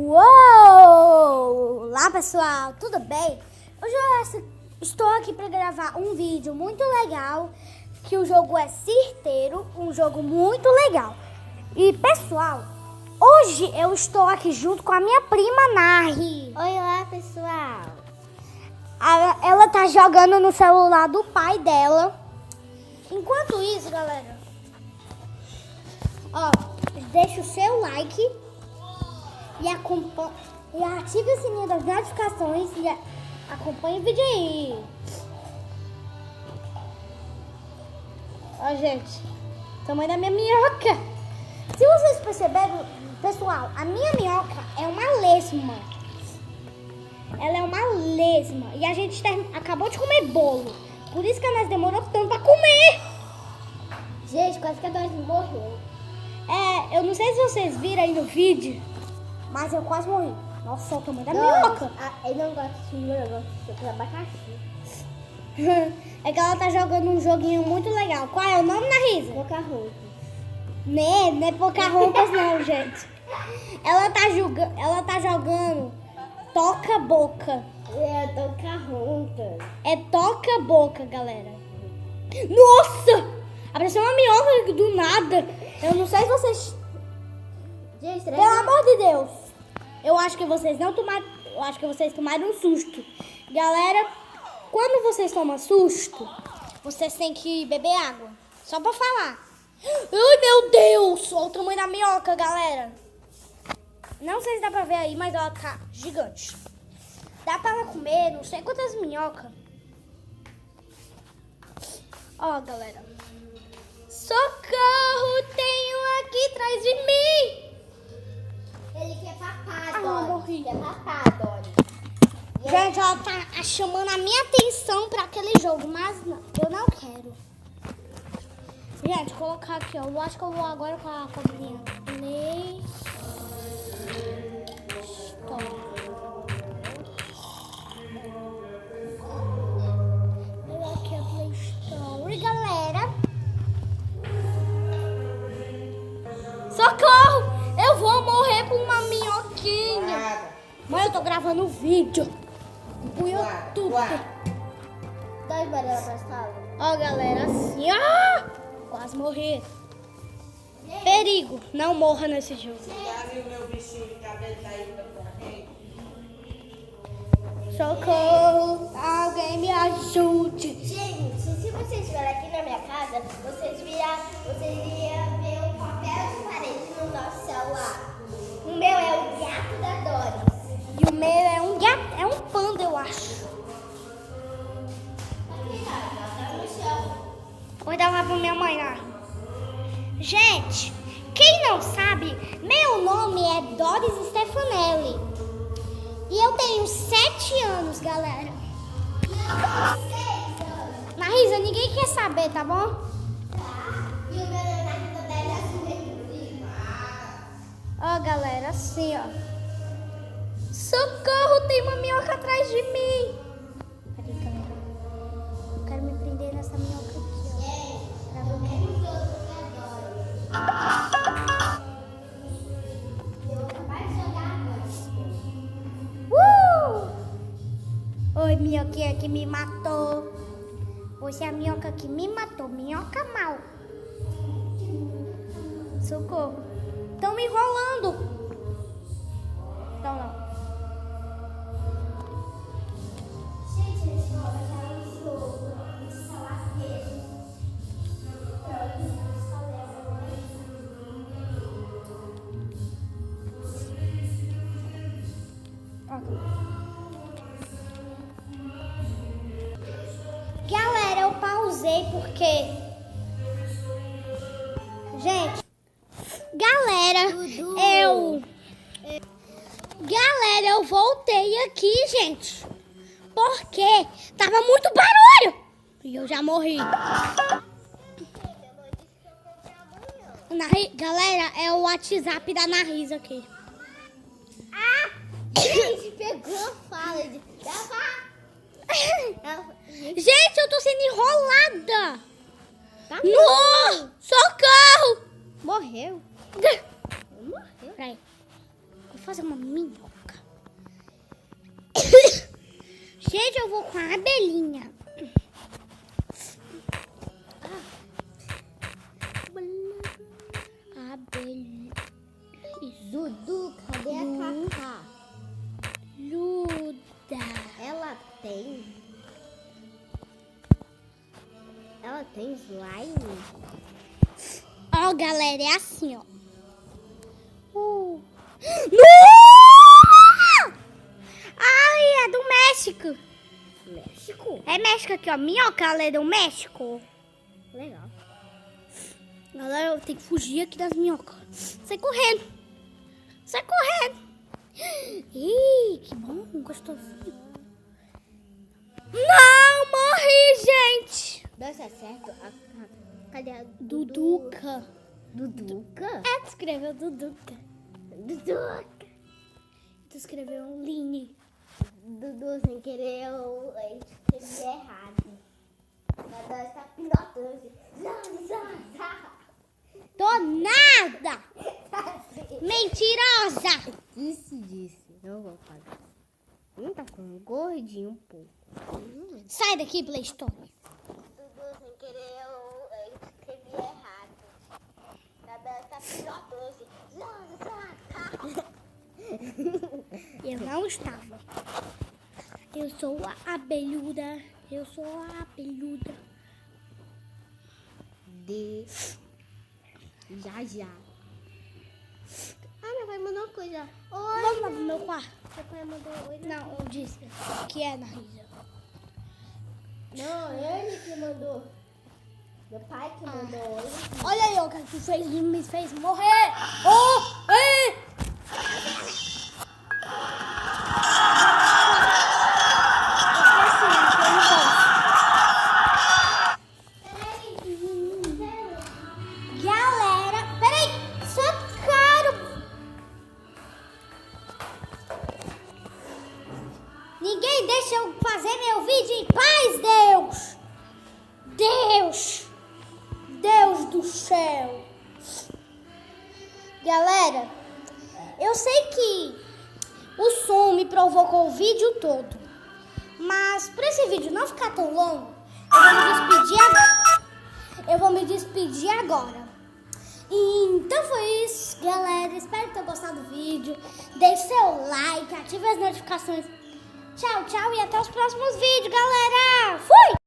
Uou! Olá pessoal, tudo bem? Hoje eu estou aqui para gravar um vídeo muito legal, que o jogo é Cirteiro, um jogo muito legal. E pessoal, hoje eu estou aqui junto com a minha prima Nari. Olá pessoal. Ela tá jogando no celular do pai dela. Enquanto isso, galera, ó, deixa o seu like e ative o sininho das notificações e acompanhe o vídeo aí. Ó, gente, tamanho da minha minhoca. Se vocês perceberam, pessoal, a minha minhoca é uma lesma. Ela é uma lesma. E a gente acabou de comer bolo. Por isso que nós demorou tanto pra comer. Gente, quase que a Doris morreu. Eu não sei se vocês viram aí no vídeo, mas eu quase morri. Nossa, o tamanho da minhoca. Eu não gosto de milho, eu gosto de abacaxi. É que ela tá jogando um joguinho muito legal. Qual é o nome, Narisa? Pocahontas. Não é Pocahontas não, gente. Ela tá jogando Toca Boca. É Pocahontas. É Toca Boca, galera. Nossa! Apareceu uma minhoca do nada. Eu não sei se vocês... Gente, Pelo amor de Deus. Eu acho que vocês não tomaram... Eu acho que vocês tomaram um susto. Galera, quando vocês tomam susto, vocês têm que beber água. Só pra falar. Ai, meu Deus! Olha o tamanho da minhoca, galera. Não sei se dá pra ver aí, mas ela tá gigante. Dá pra ela comer não sei quantas minhocas. Ó, galera. Socorro! Tem um aqui atrás de mim! Ele quer papar, eu Doris. morri. Quer papar, Doris. Gente, ela tá chamando a minha atenção pra aquele jogo, mas não, eu não quero. Gente, colocar aqui, ó. Eu acho que eu vou agora com a cobrinha. Play Store. Eu aqui a Play Store, galera. Socorro! Eu vou morrer por uma minhoquinha. Mãe, eu tô gravando um vídeo pro YouTube. Dá banana pra sala. Ó, galera, assim, ó. Quase morri. Perigo, não morra nesse jogo. Já viu meu bichinho de cabelo caído da corrente? Socorro, alguém me ajude. Gente, se vocês estiverem aqui na minha casa, vocês iriam ver um papel de parede no nosso celular. O meu é o gato da Doris. E o meu é um gato, é um panda, eu acho. Aqui, tá no chão. Vou dar lá pra minha mãe lá. Gente, quem não sabe, meu nome é Doris Stefanelli. E eu tenho 7 anos, galera. Marisa, ninguém quer saber, tá bom? E o meu é na vida dela assim. Ó, galera, assim, ó. Socorro, tem uma minhoca atrás de mim. Peraí, galera. Eu quero me prender nessa minhoca aqui, ó. Pra ver o que é. Eu vou acabar de jogar agora. Oi, minhoquinha que me matou. Você é a minhoca que me matou. Minhoca mal. Socorro. Estão me enrolando. Não. Gente, eles colocaram o jogo de saladeiro. Galera, eu pausei porque... Gente, galera, eu voltei aqui, gente, porque tava muito barulho e eu já morri. Galera, é o WhatsApp da Narisa aqui. Gente, pegou a fala de... Gente, eu tô sendo enrolada. No! Socorro! Morreu. Peraí. fazer uma minhoca. Gente, eu vou com a abelhinha. Abelhinha. Dudu, cadê a Cacá? Luda. Ela tem slime? Ó, galera, é assim, ó. Ai, é do México. México? É México aqui, ó. Minhoca, ela é do México. Legal. Galera, eu tenho que fugir aqui das minhocas. Sai correndo. Sai correndo. Ih, que bom, gostosinho. Não, morri, gente. Deu certo? Cadê a Duduca. Duduca? É, tu escreveu Duduca. Duduca. Tu escreveu um Line. Dudu, sem querer, eu escrevi errado. Ela está pilotando. Tô nada. Mentirosa. Disse. Eu vou pagar. Tá com um gordinho um pouco. Sai daqui, Play Store. Dudu, sem querer, eu escrevi errado. Ela está pilotando. Eu não estava. Eu sou a abelhuda. Eu sou a abelhuda. Já. Ah, meu pai mandou uma coisa. Oi. Vamos lá pro meu quarto. Meu pai mandou oi. Não, eu disse que é na Risa. Não, ele que mandou. Meu pai que mandou oi. Olha aí, o que tu fez, me fez morrer. Oh, ei! Galera, peraí, socorro! Ninguém deixa eu fazer meu vídeo em paz, Deus! Deus do céu! Galera, eu sei que o som me provocou o vídeo todo, mas para esse vídeo não ficar tão longo, eu vou me despedir agora. Então foi isso, galera. Espero que tenham gostado do vídeo. Deixe seu like, ative as notificações. Tchau, tchau e até os próximos vídeos, galera. Fui!